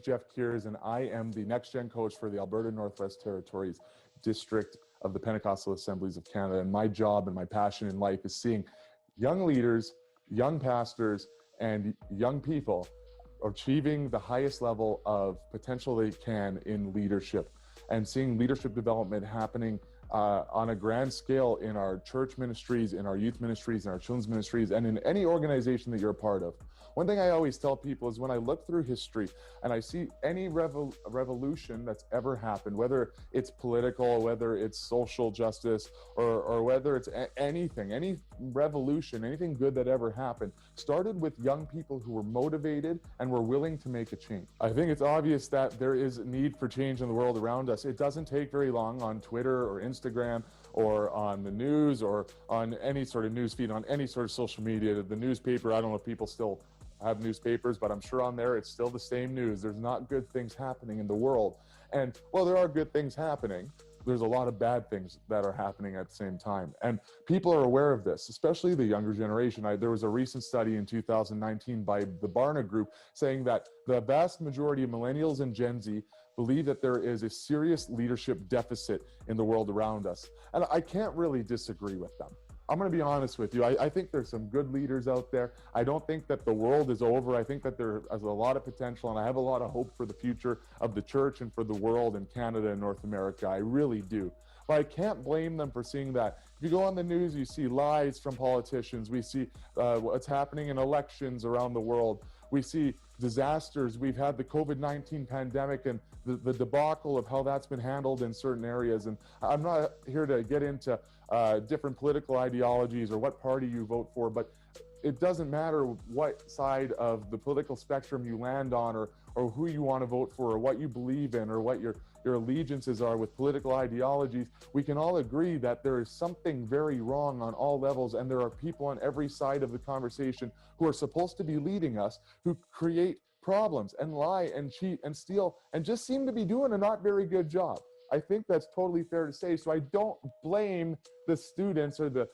Jeff Kiers, and I am the Next Gen coach for the Alberta Northwest Territories District of the Pentecostal Assemblies of Canada. And my job and my passion in life is seeing young leaders, young pastors, and young people achieving the highest level of potential they can in leadership, and seeing leadership development happening on a grand scale in our church ministries, in our youth ministries, in our children's ministries, and in any organization that you're a part of. One thing I always tell people is when I look through history and I see any revolution that's ever happened, whether it's political, whether it's social justice, or whether it's anything, any revolution, anything good that ever happened, started with young people who were motivated and were willing to make a change. I think it's obvious that there is a need for change in the world around us. It doesn't take very long on Twitter or Instagram or on the news or on any sort of news feed, on any sort of social media. The newspaper, I don't know if people still have newspapers, but I'm sure on there it's still the same news. There's not good things happening in the world. And while there are good things happening, there's a lot of bad things that are happening at the same time. And people are aware of this, especially the younger generation. There was a recent study in 2019 by the Barna Group saying that the vast majority of millennials and Gen Z believe that there is a serious leadership deficit in the world around us. And I can't really disagree with them. I'm going to be honest with you. I think there's some good leaders out there. I don't think that the world is over. I think that there is a lot of potential, and I have a lot of hope for the future of the church and for the world and Canada and North America. I really do. But I can't blame them for seeing that. If you go on the news, you see lies from politicians. We see what's happening in elections around the world. We see disasters. We've had the COVID-19 pandemic and the debacle of how that's been handled in certain areas. And I'm not here to get into different political ideologies or what party you vote for, but it doesn't matter what side of the political spectrum you land on, or who you want to vote for, or what you believe in, or what your allegiances are with political ideologies. We can all agree that there is something very wrong on all levels, and there are people on every side of the conversation who are supposed to be leading us, who create problems and lie and cheat and steal and just seem to be doing a not very good job. I think that's totally fair to say. So I don't blame the students or the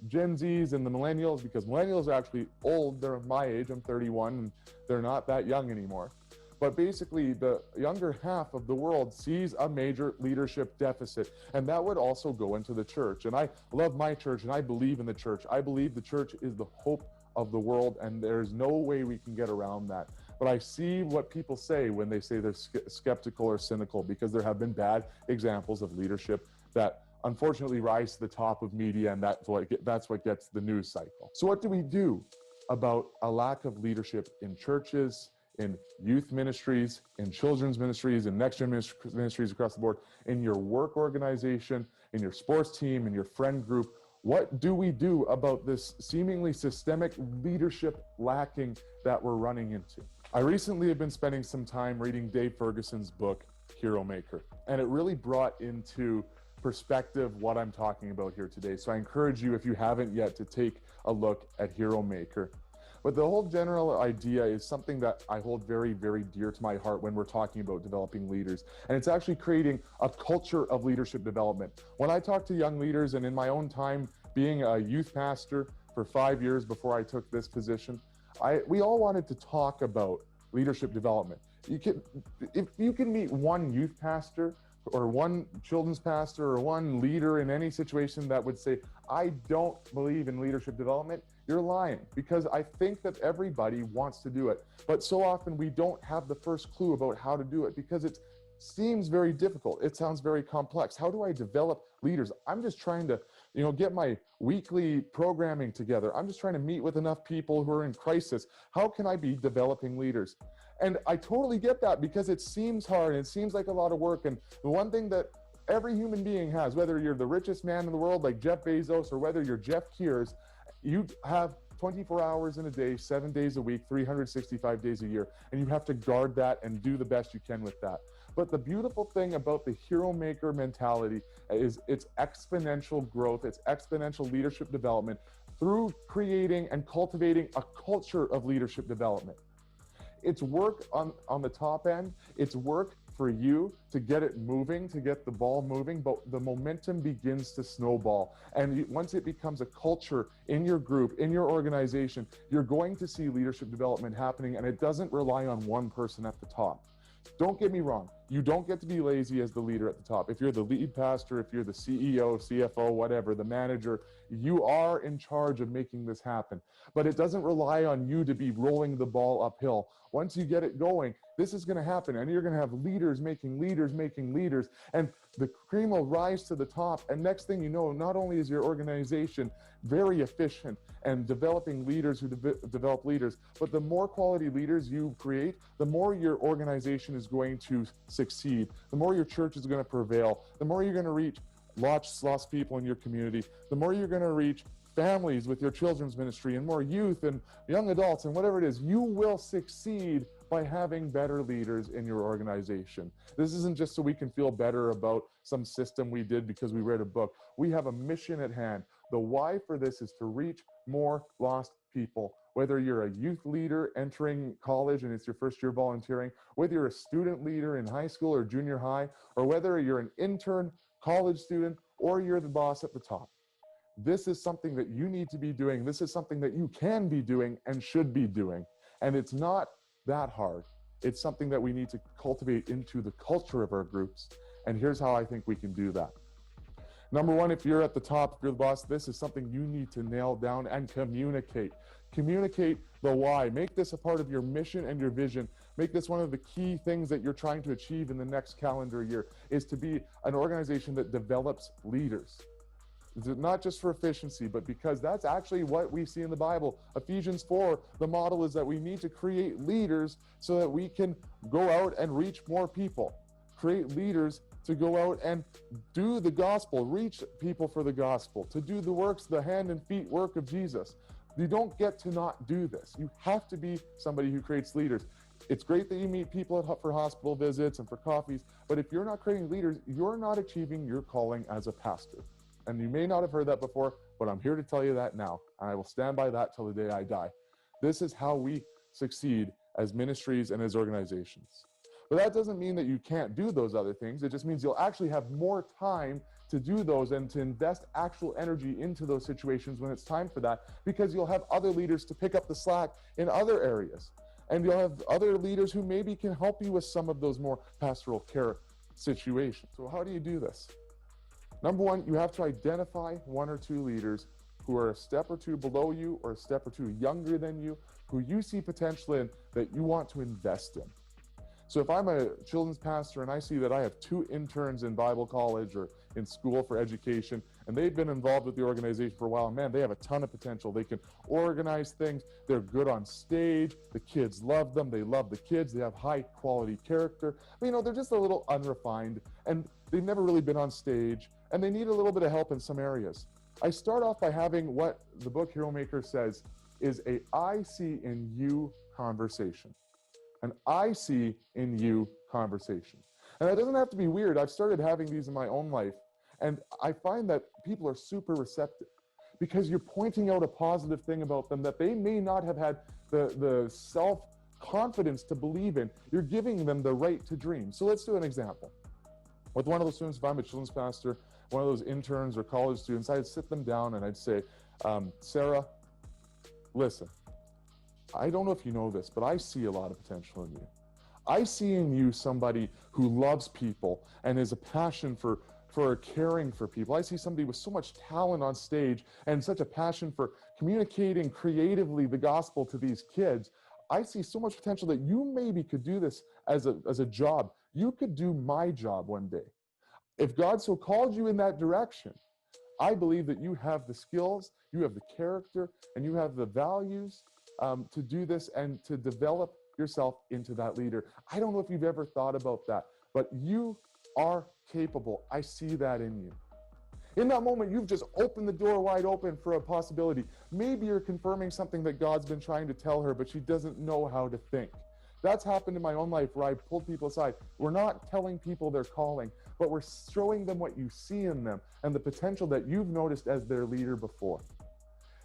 Gen Zs and the millennials, because millennials are actually old. They're my age. I'm 31, and they're not that young anymore. But basically, the younger half of the world sees a major leadership deficit, and that would also go into the church. And I love my church, and I believe in the church. I believe the church is the hope of the world, and there's no way we can get around that. But I see what people say when they say they're skeptical or cynical, because there have been bad examples of leadership that unfortunately rise to the top of media, and that's what gets the news cycle. So what do we do about a lack of leadership in churches, in youth ministries, in children's ministries, in next gen ministries across the board, in your work organization, in your sports team, in your friend group? What do we do about this seemingly systemic leadership lacking that we're running into? I recently have been spending some time reading Dave Ferguson's book, Hero Maker, and it really brought into perspective what I'm talking about here today. So I encourage you, if you haven't yet, to take a look at Hero Maker. But the whole general idea is something that I hold very, very dear to my heart when we're talking about developing leaders. And it's actually creating a culture of leadership development. When I talk to young leaders, and in my own time being a youth pastor for 5 years before I took this position, we all wanted to talk about leadership development. If you can meet one youth pastor or one children's pastor or one leader in any situation that would say, I don't believe in leadership development, you're lying, because I think that everybody wants to do it. But so often we don't have the first clue about how to do it, because it seems very difficult. It sounds very complex. How do I develop leaders? I'm just trying to, get my weekly programming together. I'm just trying to meet with enough people who are in crisis. How can I be developing leaders? And I totally get that, because it seems hard and it seems like a lot of work. And the one thing that every human being has, whether you're the richest man in the world like Jeff Bezos, or whether you're Jeff Kiers, you have 24 hours in a day, 7 days a week, 365 days a year, and you have to guard that and do the best you can with that. But the beautiful thing about the hero maker mentality is its exponential growth, its exponential leadership development through creating and cultivating a culture of leadership development. It's work on the top end. It's work for you to get it moving, to get the ball moving, but the momentum begins to snowball. And once it becomes a culture in your group, in your organization, you're going to see leadership development happening, and it doesn't rely on one person at the top. Don't get me wrong. You don't get to be lazy as the leader at the top. If you're the lead pastor, if you're the CEO, CFO, whatever, the manager, you are in charge of making this happen. But it doesn't rely on you to be rolling the ball uphill. Once you get it going, this is going to happen. And you're going to have leaders making leaders making leaders. And the cream will rise to the top. And next thing you know, not only is your organization very efficient and developing leaders who develop leaders, but the more quality leaders you create, the more your organization is going to succeed, the more your church is going to prevail, the more you're going to reach lost people in your community, the more you're going to reach families with your children's ministry and more youth and young adults and whatever it is. You will succeed by having better leaders in your organization. This isn't just so we can feel better about some system we did because we read a book. We have a mission at hand. The why for this is to reach more lost people. Whether you're a youth leader entering college and it's your first year volunteering, whether you're a student leader in high school or junior high, or whether you're an intern, college student, or you're the boss at the top. This is something that you need to be doing. This is something that you can be doing and should be doing. And it's not that hard. It's something that we need to cultivate into the culture of our groups. And here's how I think we can do that. Number one, if you're at the top, if you're the boss, this is something you need to nail down and communicate. Communicate the why. Make this a part of your mission and your vision. Make this one of the key things that you're trying to achieve in the next calendar year, is to be an organization that develops leaders. Not just for efficiency, but because that's actually what we see in the Bible. Ephesians 4, the model is that we need to create leaders so that we can go out and reach more people. Create leaders to go out and do the gospel, reach people for the gospel, to do the works, the hand and feet work of Jesus. You don't get to not do this. You have to be somebody who creates leaders. It's great that you meet people for hospital visits and for coffees, but if you're not creating leaders, you're not achieving your calling as a pastor. And you may not have heard that before, but I'm here to tell you that now. And I will stand by that till the day I die. This is how we succeed as ministries and as organizations. But that doesn't mean that you can't do those other things. It just means you'll actually have more time to do those and to invest actual energy into those situations when it's time for that, because you'll have other leaders to pick up the slack in other areas. And you'll have other leaders who maybe can help you with some of those more pastoral care situations. So how do you do this? Number one, you have to identify one or two leaders who are a step or two below you or a step or two younger than you, who you see potential in, that you want to invest in. So if I'm a children's pastor and I see that I have 2 interns in Bible college or in school for education, and they've been involved with the organization for a while, man, they have a ton of potential. They can organize things. They're good on stage. The kids love them. They love the kids. They have high quality character. But, you know, they're just a little unrefined and they've never really been on stage and they need a little bit of help in some areas. I start off by having what the book Hero Maker says is a I see in you conversation. An I see in you conversation. And that doesn't have to be weird. I've started having these in my own life. And I find that people are super receptive because you're pointing out a positive thing about them that they may not have had the self-confidence to believe in. You're giving them the right to dream. So let's do an example. With one of those students, if I'm a children's pastor, one of those interns or college students, I'd sit them down and I'd say, Sarah, listen, I don't know if you know this, but I see a lot of potential in you. I see in you somebody who loves people and has a passion for caring for people. I see somebody with so much talent on stage and such a passion for communicating creatively the gospel to these kids. I see so much potential that you maybe could do this as a job. You could do my job one day. If God so called you in that direction, I believe that you have the skills, you have the character, and you have the values to do this and to develop yourself into that leader. I don't know if you've ever thought about that, but you are capable. I see that in you. In that moment, you've just opened the door wide open for a possibility. Maybe you're confirming something that God's been trying to tell her, but she doesn't know how to think. That's happened in my own life where I pulled people aside. We're not telling people their calling, but we're showing them what you see in them and the potential that you've noticed as their leader before.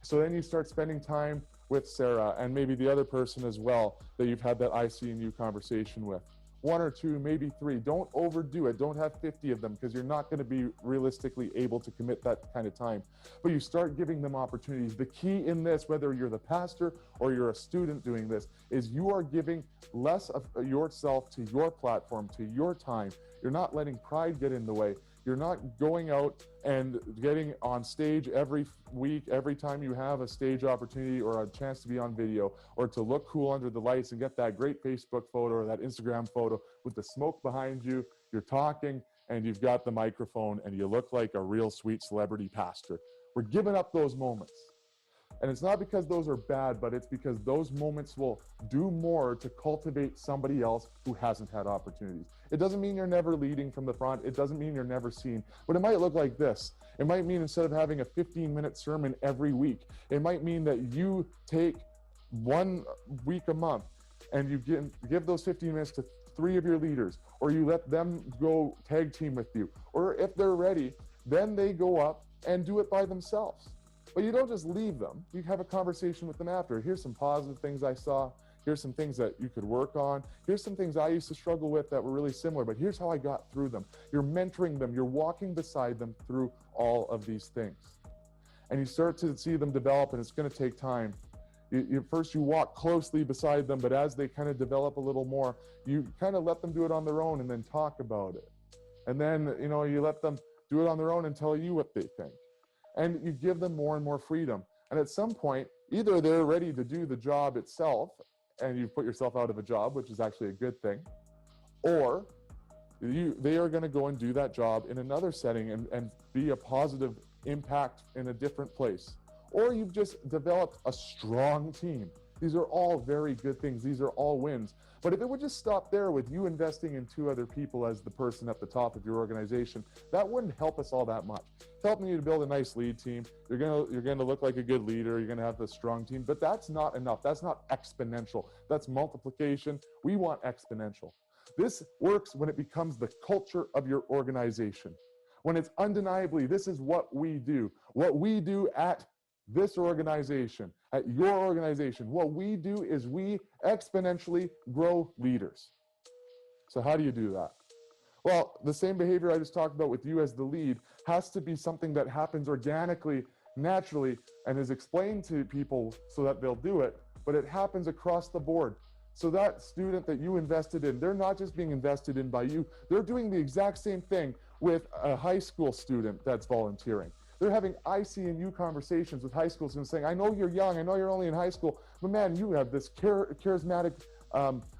So then you start spending time with Sarah and maybe the other person as well that you've had that I see in you conversation with. 1 or 2, maybe 3. Don't overdo it. Don't have 50 of them, because you're not going to be realistically able to commit that kind of time. But you start giving them opportunities. The key in this, whether you're the pastor or you're a student doing this, is you are giving less of yourself to your platform, to your time. You're not letting pride get in the way. You're not going out and getting on stage every week, every time you have a stage opportunity or a chance to be on video, or to look cool under the lights and get that great Facebook photo or that Instagram photo with the smoke behind you. You're talking and you've got the microphone and you look like a real sweet celebrity pastor. We're giving up those moments. And it's not because those are bad, but it's because those moments will do more to cultivate somebody else who hasn't had opportunities. It doesn't mean you're never leading from the front. It doesn't mean you're never seen, but it might look like this. It might mean instead of having a 15-minute sermon every week, it might mean that you take 1 week a month and you give those 15 minutes to 3 of your leaders, or you let them go tag team with you, or if they're ready, then they go up and do it by themselves. But you don't just leave them. You have a conversation with them after. Here's some positive things I saw. Here's some things that you could work on. Here's some things I used to struggle with that were really similar, but here's how I got through them. You're mentoring them. You're walking beside them through all of these things. And you start to see them develop, and it's going to take time. First you walk closely beside them, but as they kind of develop a little more, you kind of let them do it on their own and then talk about it. And then, you let them do it on their own and tell you what they think. And you give them more and more freedom. And at some point, either they're ready to do the job itself, and you've put yourself out of a job, which is actually a good thing, or they are going to go and do that job in another setting and be a positive impact in a different place. Or you've just developed a strong team. These are all very good things. These are all wins. But if it would just stop there with you investing in 2 other people as the person at the top of your organization, that wouldn't help us all that much. It's helping you to build a nice lead team. You're gonna look like a good leader. You're gonna have a strong team, but that's not enough. That's not exponential. That's multiplication. We want exponential. This works when it becomes the culture of your organization. When it's undeniably, this is what we do. What we do at this organization, at your organization, what we do is we exponentially grow leaders. So how do you do that? Well, the same behavior I just talked about with you as the lead has to be something that happens organically, naturally, and is explained to people so that they'll do it, but it happens across the board. So that student that you invested in, they're not just being invested in by you, they're doing the exact same thing with a high school student that's volunteering. They're having IC&U conversations with high school students saying, I know you're young, I know you're only in high school, but man, you have this charismatic,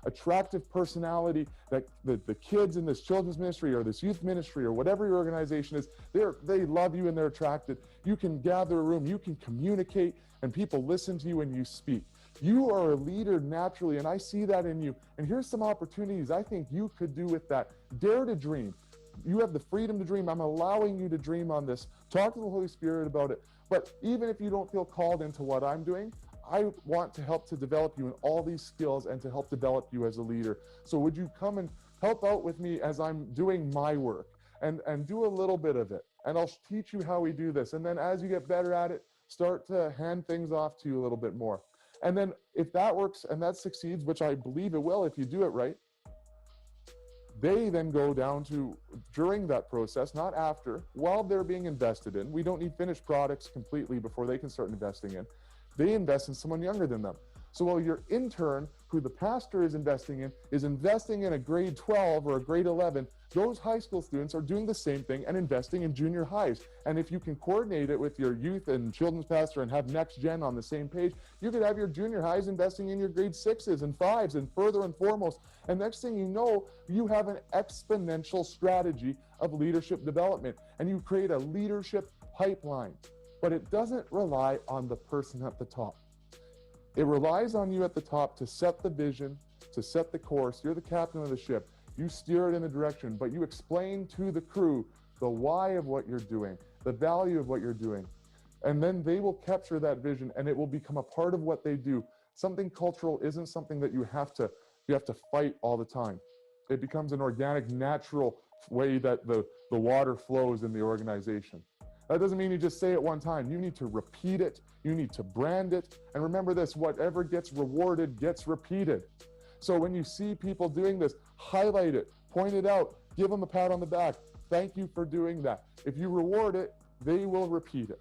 attractive personality that the kids in this children's ministry or this youth ministry or whatever your organization is, they love you and they're attracted. You can gather a room, you can communicate, and people listen to you and you speak. You are a leader naturally, and I see that in you. And here's some opportunities I think you could do with that. Dare to dream. You have the freedom to dream. I'm allowing you to dream on this. Talk to the Holy Spirit about it. But even if you don't feel called into what I'm doing, I want to help to develop you in all these skills and to help develop you as a leader. So would you come and help out with me as I'm doing my work and do a little bit of it? And I'll teach you how we do this. And then as you get better at it, start to hand things off to you a little bit more. And then if that works and that succeeds, which I believe it will if you do it right, they then go down to, during that process, not after, while they're being invested in. We don't need finished products completely before they can start investing in. They invest in someone younger than them. So while your intern, who the pastor is investing in a grade 12 or a grade 11, those high school students are doing the same thing and investing in junior highs. And if you can coordinate it with your youth and children's pastor and have next gen on the same page, you could have your junior highs investing in your grade 6s and 5s and further and foremost. And next thing you know, you have an exponential strategy of leadership development, and you create a leadership pipeline. But it doesn't rely on the person at the top. It relies on you at the top to set the vision, to set the course. You're the captain of the ship. You steer it in the direction, but you explain to the crew the why of what you're doing, the value of what you're doing. And then they will capture that vision and it will become a part of what they do. Something cultural isn't something that you have to fight all the time. It becomes an organic, natural way that the water flows in the organization. That doesn't mean you just say it one time. You need to repeat it. You need to brand it. And remember this, whatever gets rewarded gets repeated. So when you see people doing this, highlight it, point it out, give them a pat on the back. Thank you for doing that. If you reward it, they will repeat it.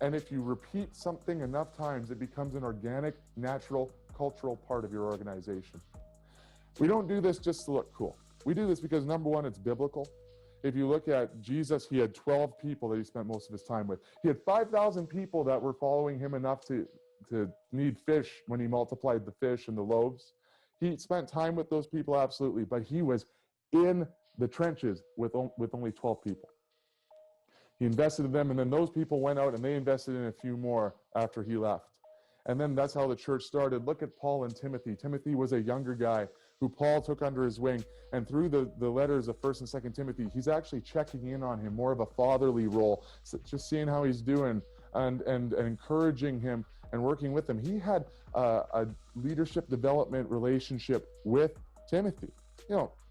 And if you repeat something enough times, it becomes an organic, natural, cultural part of your organization. We don't do this just to look cool. We do this because, number one, it's biblical. If you look at Jesus, he had 12 people that he spent most of his time with. He had 5,000 people that were following him enough to need fish when he multiplied the fish and the loaves. He spent time with those people, absolutely, but he was in the trenches with only 12 people. He invested in them, and then those people went out and they invested in a few more after he left. And then that's how the church started. Look at Paul and Timothy. Timothy was a younger guy who Paul took under his wing, and through the letters of 1st and 2nd Timothy, he's actually checking in on him, more of a fatherly role, so just seeing how he's doing and encouraging him and working with him. He had a leadership development relationship with Timothy.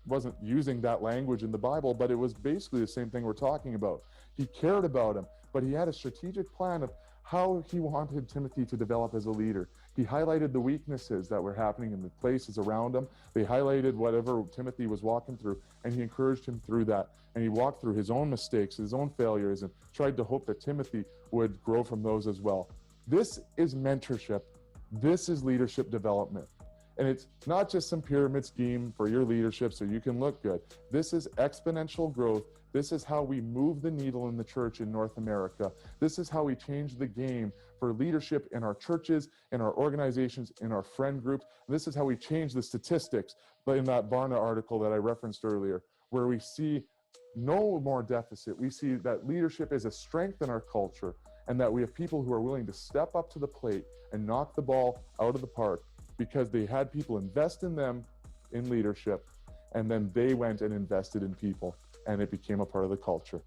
Wasn't using that language in the Bible, but it was basically the same thing we're talking about. He cared about him, but he had a strategic plan of how he wanted Timothy to develop as a leader. He highlighted the weaknesses that were happening in the places around him. They highlighted whatever Timothy was walking through, and he encouraged him through that. And he walked through his own mistakes, his own failures, and tried to hope that Timothy would grow from those as well. This is mentorship. This is leadership development. And it's not just some pyramid scheme for your leadership so you can look good. This is exponential growth. This is how we move the needle in the church in North America. This is how we change the game for leadership in our churches, in our organizations, in our friend groups. This is how we change the statistics in that Barna article that I referenced earlier, where we see no more deficit. We see that leadership is a strength in our culture, and that we have people who are willing to step up to the plate and knock the ball out of the park because they had people invest in them in leadership, and then they went and invested in people, and it became a part of the culture.